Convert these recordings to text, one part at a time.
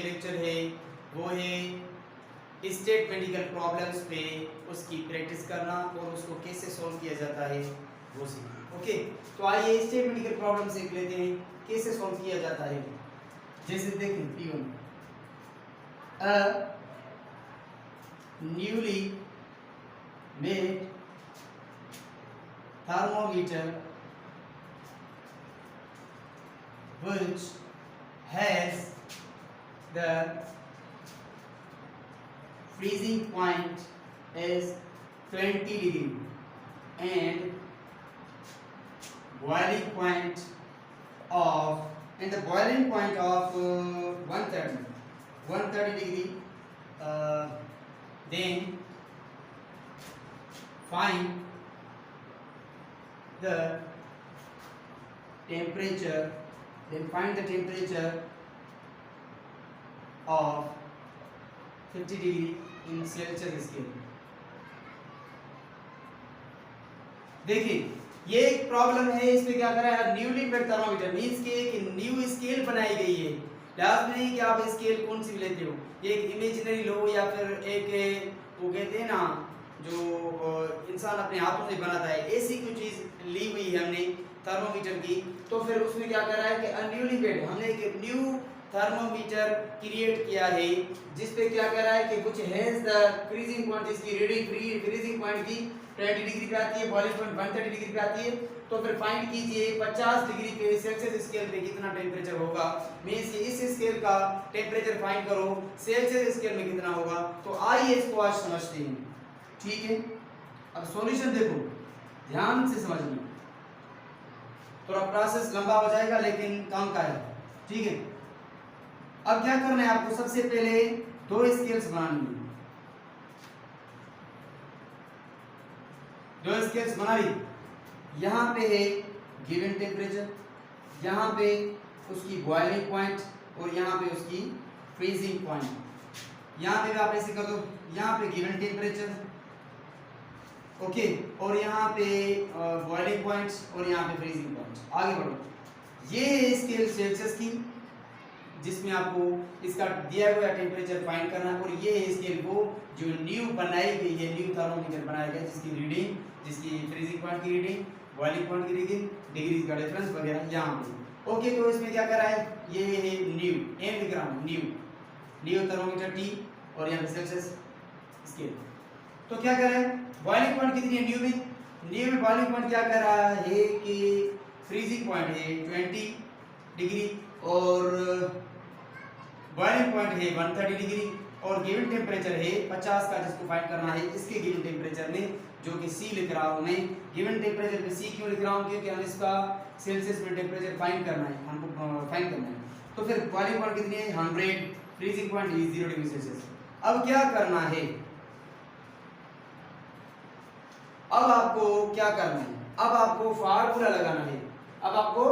Lecture है वो है स्टेट मेडिकल प्रॉब्लम्स पे उसकी प्रैक्टिस करना और उसको कैसे सॉल्व किया जाता है वो सीखना। ओके, तो आइए स्टेट मेडिकल प्रॉब्लम सीख लेते हैं कैसे सॉल्व किया जाता है। जैसे देखें P1 a newly made thermometer which has the freezing point is 20 degree and boiling point of 130 degree, then find the temperature of 50 degree in Celsius scale। देखिए ये एक प्रॉब्लम है, इसमें क्या करा है, न्यूली मेड थर्मामीटर मींस कि एक न्यू स्केल बनाई गई है। लास्ट में नहीं कि आप स्केल कौन सी लेते हो, एक इमेजिनरी लो या फिर एक वो कहते हैं ना जो इंसान अपने हाथों से बनाता है, ऐसी कोई चीज ली हुई है हमने थर्मोमीटर की। तो फिर उसमें क्या कर रहा है कि न्यूली मेड हमने एक न्यू थर्मोमीटर क्रिएट किया है जिस पे क्या कर रहा है कि कुछ हैज द फ्रीजिंग पॉइंट, इसकी रीडिंग फ्रीजिंग पॉइंट की 20 डिग्री पे आती है, बॉइलिंग पॉइंट 130 डिग्री पे आती है। तो फिर फाइंड कीजिए 50 डिग्री पे सेल्सियस स्केल पे कितना टेम्परेचर होगा। मींस इस स्केल का टेम्परेचर फाइंड करो सेल्सियस स्केल में कितना होगा। तो आइए इसको आज समझते हैं, ठीक है। अब सॉल्यूशन देखो ध्यान से समझना, थोड़ा प्रोसेस लंबा हो जाएगा लेकिन काम का है, ठीक है। अब क्या करना है आपको, सबसे पहले दो स्केल्स बनानी है, दो स्केल्स बना ली। यहाँ पे है गिवन टेम्परेचर, यहाँ पे उसकी बॉइलिंग पॉइंट और यहाँ पे उसकी फ्रीजिंग पॉइंट। यहाँ पे आप ऐसे कर दो, यहाँ पे गिवन टेम्परेचर ओके और यहाँ पे बॉइलिंग पॉइंट और यहाँ पे फ्रीजिंग पॉइंट। आगे बढ़ो, ये स्केल सेल्सियस की जिसमें आपको इसका दिया हुआ टेम्परेचर फाइंड करना है, और ये है स्केल वो जो न्यू बनाई गई है, न्यू थर्मोमीटर बनाया गया जिसकी रीडिंग, जिसकी फ्रीजिंग पॉइंट की रीडिंग, बॉइलिंग पॉइंट की रीडिंग, डिग्री का डिफरेंस वगैरह यहाँ पे। ओके, तो इसमें क्या करा है, ये है न्यू एम लिख रहा हूँ, न्यू थर्मोमीटर टी और यहाँ पे सेल्सियस स्केल। तो क्या कर रहा है, बॉइलिंग पॉइंट कितनी है न्यू में बॉइलिंग पॉइंट क्या कर रहा है कि फ्रीजिंग पॉइंट है 20 डिग्री और बॉइलिंग पॉइंट है 130 डिग्री और गिवन टेम्परेचर है 50 का जिसको फाइंड करना है इसके गिवन टेम्परेचर में, जो कि सी लिख रहा हूँ मैं। गिवन टेम्परेचर पे सी क्यों लिख रहा हूँ, क्योंकि हम इसका सेल्सियस में टेम्परेचर फाइंड करना है, हमको फाइंड करना है। तो फिर बॉइलिंग पॉइंट कितनी है 100, फ्रीजिंग पॉइंट है 0 डिग्री सेल्सियस। अब क्या करना है, अब आपको क्या करना है, अब आपको फार्मूला लगाना है। अब आपको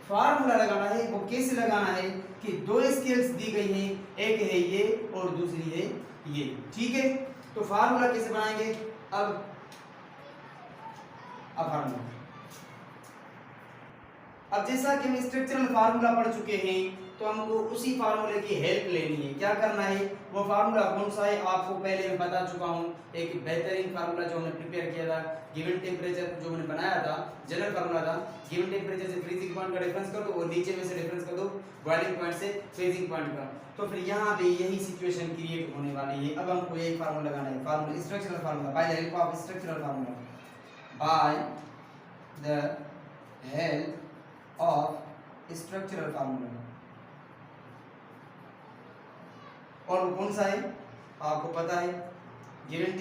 फार्मूला लगाना है, वो कैसे लगाना है कि दो स्केल्स दी गई हैं, एक है ये और दूसरी है ये, ठीक है। तो फार्मूला कैसे बनाएंगे, अब फार्मूला, अब जैसा कि हम स्ट्रक्चरल फार्मूला पढ़ चुके हैं तो हमको उसी फार्मूले की हेल्प लेनी है। क्या करना है, वो फार्मूला कौन सा है आपको पहले मैं बता चुका हूँ, एक बेहतरीन फार्मूला जो हमने प्रिपेयर किया था, गिवन टेम्परेचर जो मैंने बनाया था, जनरल फार्मूला था, गिवन टेम्परेचर से फ्रीजिंग पॉइंट का डिफरेंस कर दो और नीचे में से डिफरेंस कर दो बॉइलिंग पॉइंट से फ्रीजिंग पॉइंट का। तो फिर यहाँ पे यही सिचुएशन क्रिएट होने वाली है। अब हमको यही फार्मूला लगाना है, formula structural formula, by the help of structural formula, by the help of structural formula. और कौन सा है आपको पता है, given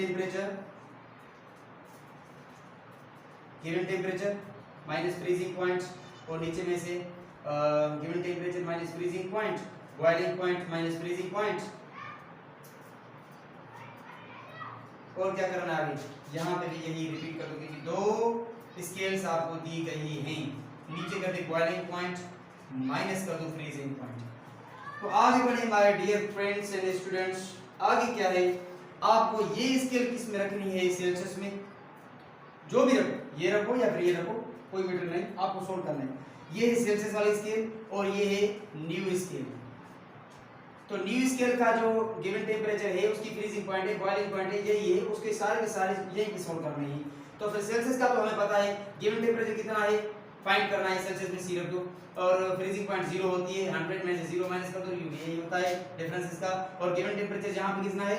temperature minus freezing point और नीचे में से given temperature minus freezing point, boiling point minus freezing point. और क्या करना है आगे, यहाँ पे भी यही रिपीट कर दो क्योंकि दो स्केल्स आपको दी गई हैं, नीचे कर दे बॉइलिंग पॉइंट माइनस कर दो फ्रीजिंग पॉइंट। तो आगे बढ़े my dear friends and students, आगे क्या है, आपको ये स्केल किस में रखनी है, सेल्सियस में, जो भी रखो, ये रखो या फिर ये रखो, कोई मैटर नहीं, आपको सोल्व करना है। ये है सेल्सियस वाली स्केल और ये है न्यू स्केल। तो तो न्यू स्केल का जो गिवन टेम्परेचर है उसकी फ्रीजिंग पॉइंट है, बॉइलिंग पॉइंट है, यही है, उसके सारे के सारे यही सॉल्व करने हैं। तो फिर सेल्सियस का तो हमें पता है, गिवन टेम्परेचर कितना है फाइंड करना है सेल्सियस में सी रख दो, और फ्रीजिंग पॉइंट 0 होती है, 100 में से 0 माइनस कर दो, यही होता है डिफरेंस इसका। और गिवन टेम्परेचर यहाँ पे कितना है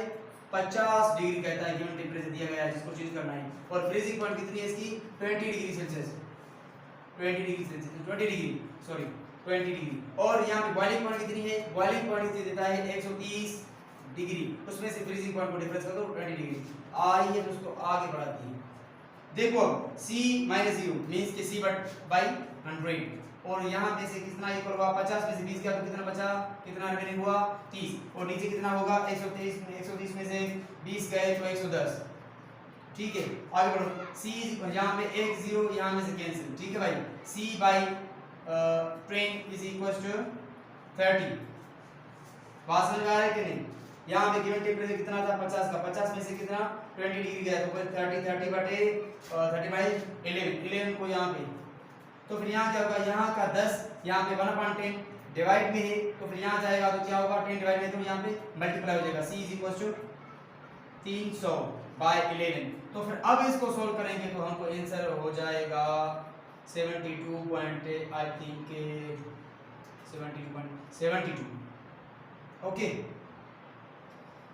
50 डिग्री कहता है, गिवन टेम्परेचर दिया गया है जिसको चेंज करना है। और फ्रीजिंग पॉइंट कितनी है इसकी 20 degree Celsius, 20 degree Celsius 20 degree sorry 20 degree. और यहाँ पे बॉइलिंग पॉइंट कितनी है, बॉइलिंग पॉइंट कितनी देता है 130 डिग्री, उसमें से फ्रीजिंग पॉइंट को डिफरेंस कर दो 20 डिग्री। आइए दोस्तों आगे बढ़ाते हैं। देखो अब c - 0 मींस कि c by 100, और यहाँ पे से कितना इक्वल हुआ 50 में से 20 गया तो कितना बचा, कितना रिमेनिंग हुआ 30, और नीचे कितना होगा 130 में से 20 गए तो 110। ठीक है आगे बढ़ो, c यहाँ पे 1 0 यहाँ में से कैंसिल, ठीक है भाई, c by 10 is equal to 30। बात समझ में आ रहा है कि नहीं? यहाँ पे गिवन टेम्परेचर कितना था 50 का, 50 में से कितना 20 डिग्री गया तो फिर 30 बटे 30 बाई 11 को यहाँ पे, तो फिर यहाँ क्या होगा, यहाँ का 10 यहाँ पे 1/10 डिवाइड में है, तो फिर यहाँ जाएगा तो क्या होगा 10 डिवाइड में, तो यहाँ पे मल्टीप्लाई हो जाएगा, c is equal to 300 by 11। तो फिर अब इसको सोल्व करेंगे तो हमको आंसर हो जाएगा 72 आई थिंक 72.72। ओके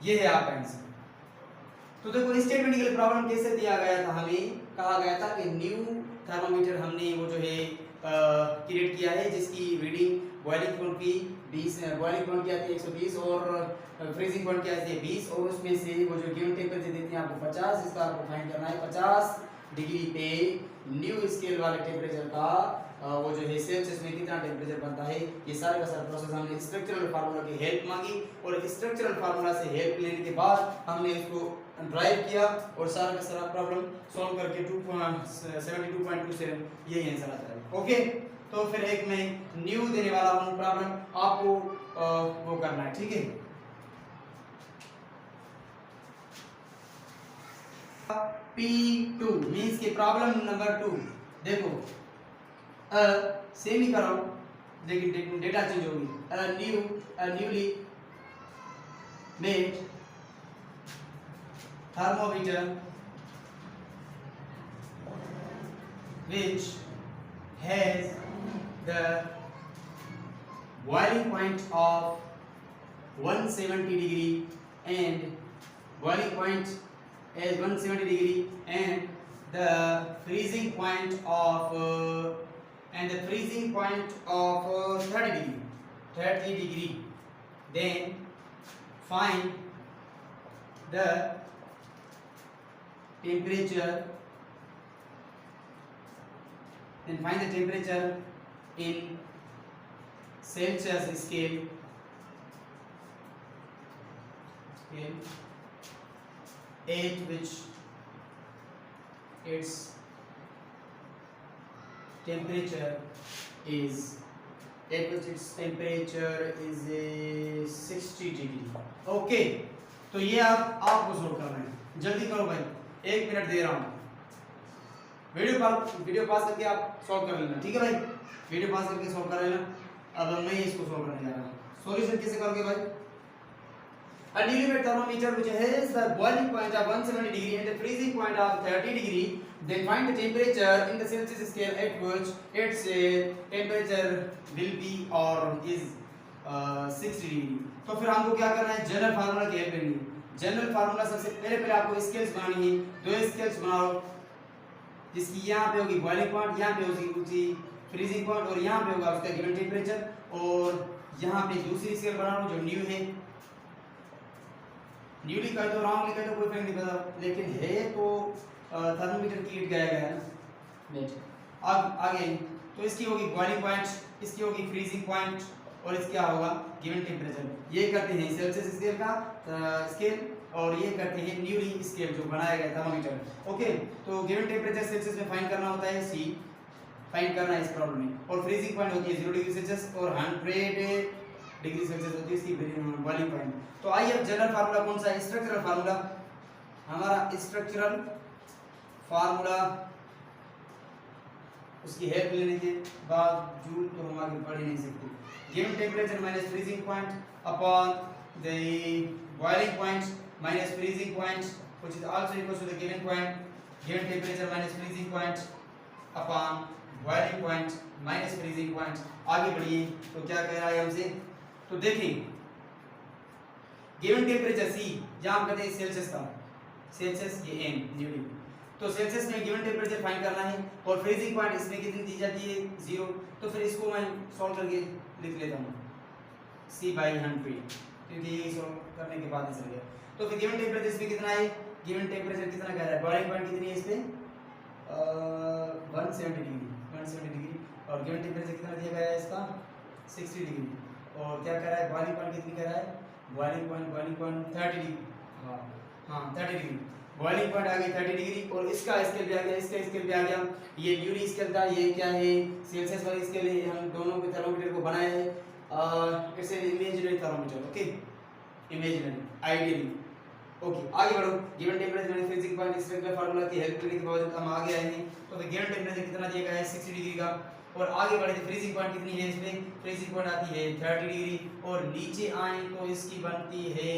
ये है आपका आंसर। तो देखो स्टेटमेंट के लिए प्रॉब्लम कैसे दिया गया था, हमें कहा गया था कि न्यू थर्मोमीटर हमने वो जो है क्रिएट किया है जिसकी रीडिंग बॉइलिंग पॉइंट की 20, बॉइलिंग पॉइंट क्या थी 130 और फ्रीजिंग पॉइंट क्या थी 20, और उसमें से वो जो गिवन टेम्परेचर देते हैं आपको 50, इसका आपको फाइंड करना है 50 डिग्री पे न्यू स्केल वाले टेम्परेचर का वो जो है सेल्सियस में कितना टेम्परेचर बनता है। ये सारे का सारा प्रोसेस हमने स्ट्रक्चरल फार्मूला की हेल्प मांगी, और स्ट्रक्चरल फार्मूला से हेल्प लेने के बाद हमने इसको ड्राइव किया और सारा का सारा प्रॉब्लम सॉल्व करके 72.27 यही आंसर आता है। ओके तो फिर एक मैं न्यू देने वाला हूँ प्रॉब्लम, आपको वो करना है, ठीक है। P2 मींस के प्रॉब्लम नंबर 2 देखो सेम ही करो लेकिन डेटा चेंज होगी। Newly made thermometer which has the boiling point of 170 degree and boiling point is 170 degree and the freezing point of 30 degree, then find the temperature in Celsius scale at which its temperature is 60 degree. Okay तो ये आपको solve करना है, जल्दी करो भाई, 1 minute दे रहा हूँ, वीडियो पास करके आप सॉल्व कर लेना, ठीक है भाई, वीडियो पास करके सॉल्व कर लेना। अब मैं इसको सॉल्व करने जा रहा हूँ। सॉल्यूशन कैसे करोगे भाई? A newly made thermometer which has the boiling point of 170 degree and the freezing point of 30 degree, then find the temperature in the Celsius scale at which its temperature will be or is 60 degree। तो फिर हमको क्या करना है, general formula की help लेनी है। General formula सबसे पहले आपको स्केल्स बनानी है, 2 स्केल्स बनाओ, जिसकी यहाँ पे होगी बॉइलिंग पॉइंट, यहाँ पे होगी फ्रीजिंग पॉइंट, और यहाँ पे होगा उसका गिवन टेम्परेचर, और यहाँ पे दूसरी स्केल बना लो जो न्यू है, न्यूली कह दो रॉन्गली कह दो कोई फर्क नहीं पड़ता, लेकिन है तो थर्मोमीटर क्रिएट किया गया है ना। अब आगे तो इसकी होगी बॉइलिंग पॉइंट, इसकी होगी फ्रीजिंग पॉइंट, और इसका क्या होगा गिवन टेम्परेचर। ये करते हैं सेल्सियस स्केल का स्केल, और ये करते हैं न्यूली स्केल जो बनाया गया थर्मोमीटर। ओके तो गिवन टेम्परेचर सेल्सियस में फाइंड करना होता है C, फाइंड करना है इस प्रॉब्लम में, और फ्रीजिंग पॉइंट होती है 0 डिग्री सेल्सियस और 100 डिग्री सेल्सियस होती है इसकी बॉइलिंग पॉइंट। तो आइए अब जनरल फार्मूला कौन सा है, स्ट्रक्चरल फार्मूला, हमारा स्ट्रक्चरल फार्मूला उसकी हेल्प लेने के बावजूद तो हम आगे बढ़ ही नहीं सकते। Given temperature minus freezing point upon the boiling point minus freezing point which is also equal to the given point. Given temperature minus freezing point upon boiling point minus freezing point. आगे बढ़िए तो क्या कह रहा है हमसे, तो देखें गिवन टेम्परेचर C जहां हम कहते हैं सेल्सियस का, सेल्सियस ये m न्यूली, तो सेल्सियस में गिवन टेम्परेचर फाइंड करना है और फ्रीजिंग पॉइंट इसमें कितनी दी जाती है 0। तो फिर इसको मैं सॉल्व करके लिख लेता हूं C/100 क्योंकि ये सॉल्व करने के बाद ही चल गया। तो फिर गिवन टेम्परेचर इसमें कितना है, गिवन टेम्परेचर कितना कह रहा है, बॉइलिंग पॉइंट कितनी है इस पे 170 डिग्री और गिवन टेम्परेचर कितना दिया गया है इसका 60 डिग्री। और क्या कह रहा है बॉइलिंग पॉइंट कितनी कह रहा है, बॉइलिंग पॉइंट 30 डिग्री, हाँ 30 डिग्री, बॉइलिंग पॉइंट आ गई 30 डिग्री। और इसका स्केल भी आ गया, इसका स्केल भी आ गया, ये ड्यूरी स्केल था, ये क्या है सेल्सियस वाला स्केल है। हम दोनों के थर्मोमीटर को बनाया है, it's an imaginary thermometer, okay imaginary ideally. Okay आगे बढ़ो, given temperature minus freezing point इस रेगुलर फार्मूला की हेल्प लेने के बावजूद हम आगे आए हैं। तो गिवन टेम्परेचर कितना दिया गया है 60 डिग्री का और आगे बढ़े तो फ्रीजिंग पॉइंट कितनी है इसमें, फ्रीजिंग पॉइंट आती है 30 डिग्री और नीचे आए तो इसकी बनती है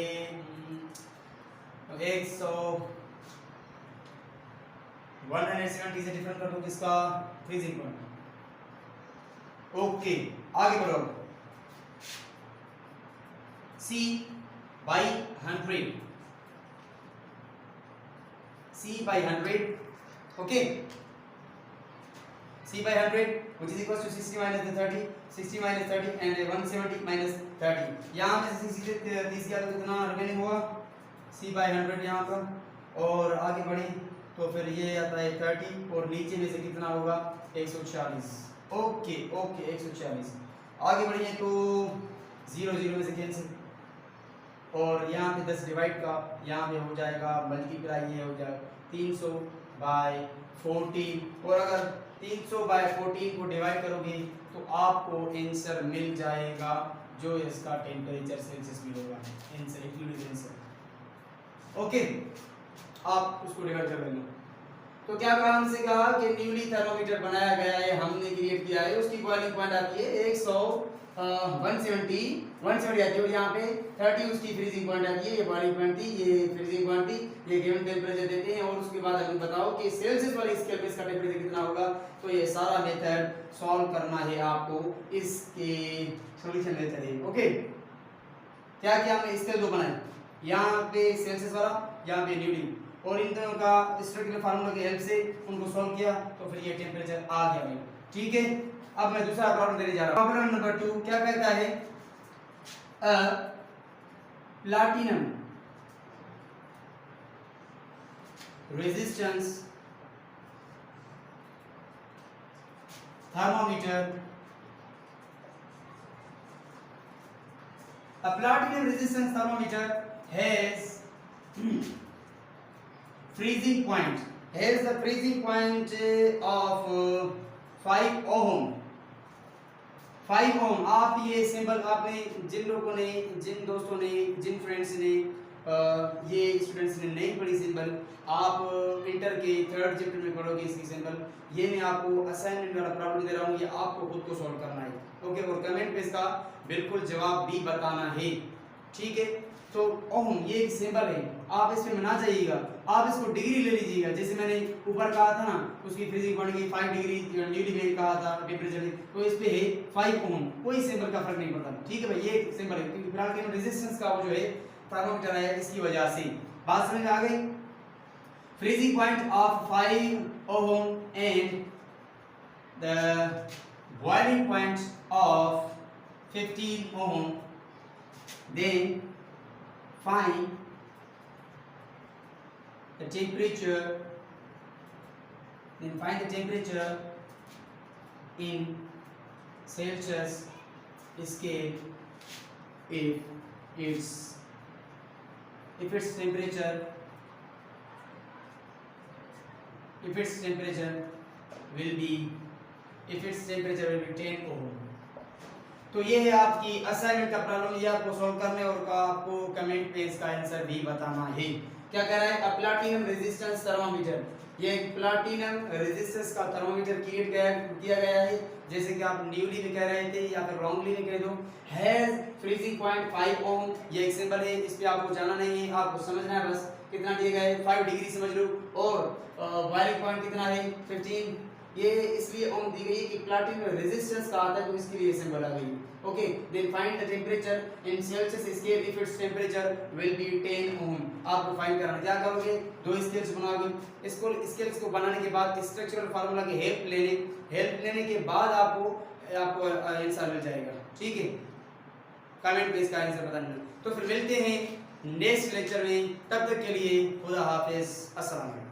170 से डिफरेंट कर दो किसका फ्रीजिंग पॉइंट। ओके आगे बढ़ो, C/100 okay C/100 which is equals to 60 minus the 30 60 minus 30 and 170 minus 30। यहाँ में से 60 से 30 गया तो कितना रिमेनिंग हुआ C/100 यहाँ पर। और आगे बढ़े तो फिर ये आता है 30 और नीचे में से कितना होगा 140। ओके 140। आगे बढ़िए तो 0 0 में से कैंसिल और यहाँ पे 10 डिवाइड का यहाँ पे हो जाएगा मल्टीप्लाई, ये हो जाएगा 300/14 और अगर 300/14 को डिवाइड करोगे तो आपको आंसर मिल जाएगा जो इसका टेम्परेचर सेल्सियस में होगा, आंसर इंक्लूडिंग आंसर। ओके आप उसको डिवाइड कर लेना। तो क्या कहा हमसे, कहा कि न्यूली थर्मोमीटर बनाया गया है, हमने क्रिएट किया है, उसकी बॉइलिंग पॉइंट आती है 170 आती है और यहाँ पे 30 उसकी फ्रीजिंग पॉइंट आती है। ये बॉइलिंग पॉइंट थी, ये फ्रीजिंग पॉइंट थी, ये गिवन टेम्परेचर देते हैं और उसके बाद हमें बताओ कि सेल्सियस वाले स्केल पे इसका टेम्परेचर कितना होगा। तो ये सारा मेथड सॉल्व करना है आपको, इसके सॉल्यूशन मेथड है। ओके क्या किया हमने, स्केल दो बनाए, यहाँ पे सेल्सियस वाला, यहाँ पे न्यूली, और इन दोनों का स्ट्रक्चरल फार्मूला की हेल्प से उनको सॉल्व किया तो फिर ये टेम्परेचर आ गया भाई। ठीक है अब मैं दूसरा प्रॉब्लम देने जा रहा हूं। प्रॉब्लम नंबर 2 क्या कहता है, platinum resistance thermometer, a platinum resistance thermometer has freezing point, has the freezing point of 5 ohm। 5 ohm। आप ये सिंबल आपने जिन लोगों ने, जिन दोस्तों ने, जिन फ्रेंड्स ने ये स्टूडेंट्स ने नहीं पढ़ी सिंबल, आप इंटर के 3rd चैप्टर में पढ़ोगे इसकी सिंबल। ये मैं आपको असाइनमेंट वाला प्रॉब्लम दे रहा हूँ, ये आपको खुद को सॉल्व करना है। ओके और कमेंट पे इसका बिल्कुल जवाब भी बताना है। ठीक है तो ओम ये एक सिंबल है, आप इस पे ना जाइएगा, आप इसको डिग्री ले लीजिएगा। जैसे मैंने ऊपर कहा था ना उसकी फ्रीजिंग पॉइंट की 5 डिग्री न्यूली में कहा था टेम्परेचर, तो इस पे है 5 ओम, कोई सिंबल का फर्क नहीं पड़ता। ठीक है भाई ये सिंबल है क्योंकि प्लैटिनम रेजिस्टेंस का वो जो है थर्मोमीटर है इसकी वजह से। बात समझ में आ गई। Freezing point of 5 ohm and the boiling point of 15 ohm, then find the temperature, in Celsius scale if its temperature will be 10 ohm। तो ये है आपकी असाइनमेंट का प्रॉब्लम, ये आपको सॉल्व करने और आपको कमेंट पे इसका आंसर भी बताना है। क्या कह रहा है? अ प्लैटिनम रेजिस्टेंस थर्मामीटर, ये एक प्लैटिनम रेजिस्टेंस का थर्मामीटर किया गया है, जैसे कि आप न्यूली में कह रहे थे या फिर रॉन्गली में कह दो, हैज फ्रीजिंग पॉइंट 5 ओम, ये एक सिंबल है, इस पे आपको जाना नहीं है, आपको समझना है बस कितना दिया गया है 5 डिग्री समझ लो, और बॉइलिंग पॉइंट कितना है 15, ये इसलिए ओम दी गई कि प्लैटिनम रेजिस्टेंस का आता है तो इसके लिए सिंबल आ गई। Okay, then find the temperature in Celsius scale if it's temperature will be 10 ohm. आपको फाइंड करना, क्या करोगे? दो स्केल्स बनाओगे, इसको स्केल्स को बनाने के बाद स्ट्रक्चरल फार्मूला की हेल्प लेने के बाद आपको आंसर मिल जाएगा। ठीक है, कमेंट पे इसका आंसर बताना। तो फिर मिलते हैं नेक्स्ट लेक्चर में, तब तक के लिए खुदा हाफिज, अस्सलाम वालेकुम।